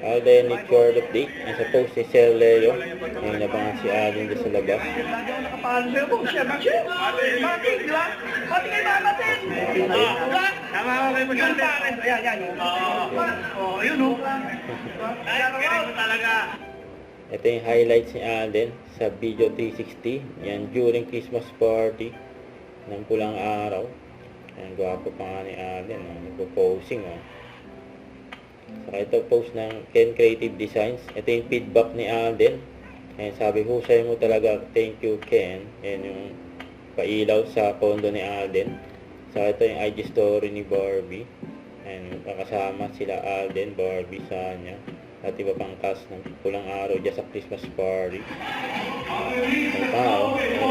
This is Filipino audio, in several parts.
Alden need short update. And sa post si Sir Leo. Ngayon nabangan si Alden doon sa labas. Lagi ako nakapalo sa'yo po. Chef, chef. Bakit, di ba? Bakit kayo mamatin? Tama ako kayo mag-atin. Ayan, yan. Yun o. Kaya mo talaga. Ito yung highlights ni Alden sa video 360. Yan during Christmas party ng pulang araw. Ayan, gwapo pa nga ni Alden. Nagpo-posing. Saka ito post ng Ken Creative Designs. Ito yung feedback ni Alden. Ayan, sabi, husay mo talaga. Thank you, Ken. Ayan yung pailaw sa pondo ni Alden. Saka ito yung IG story ni Barbie. Ayan, nakasama sila Alden, Barbie, Sanya. At iba pang cast ng pulang araw dyan sa Christmas party.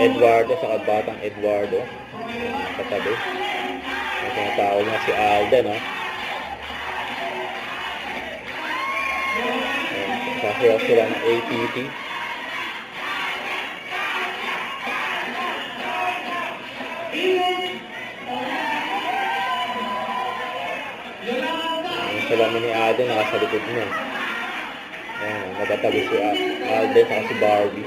Eduardo, saka batang Eduardo. Katabi. May tinatawag na si Alden, no? Sasayaw sila ng APT. Ang salamin ni Alden nasa likod mo. Ayan, nagatabi si Alden saka si Barbie.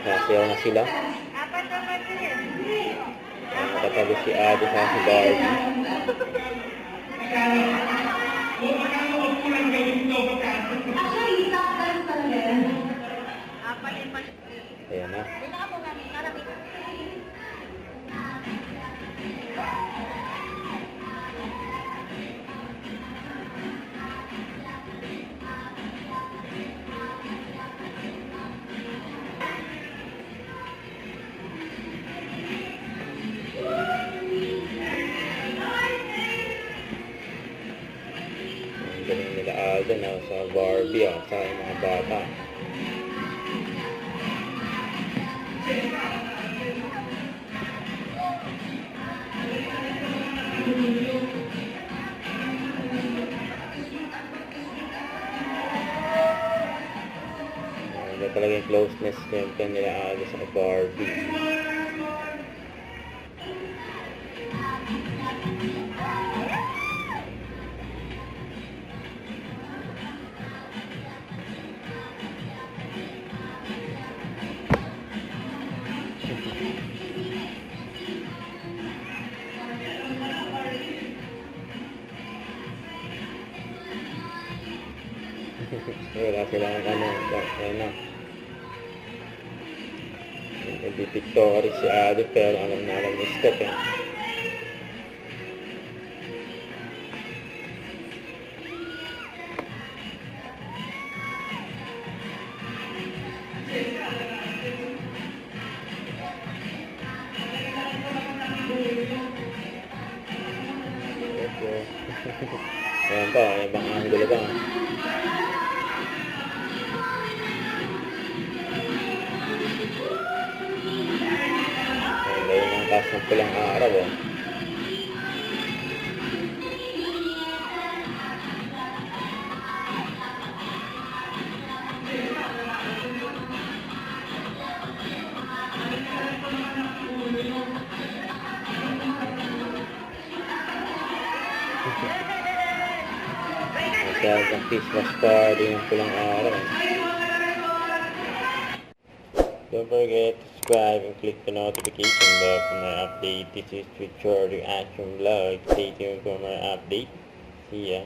Sasayaw na sila. Nakatabi si Adi sa si Barbie. Ayan na. Ang galing nila Alden sa Barbie sa mga bata. Ano talaga yung closeness nila nila Alden sa Barbie. Wala silang nagpipictory si Adi pero alam na alam yung step Ayan pa, ibang angulo pa. Ayan ang taas ng pulang araw. Masyadong Christmas party ng pulang araw. Don't forget to subscribe and click the notification bell for my update. This is Future Reaction Vlog. Stay tuned for my update. See ya.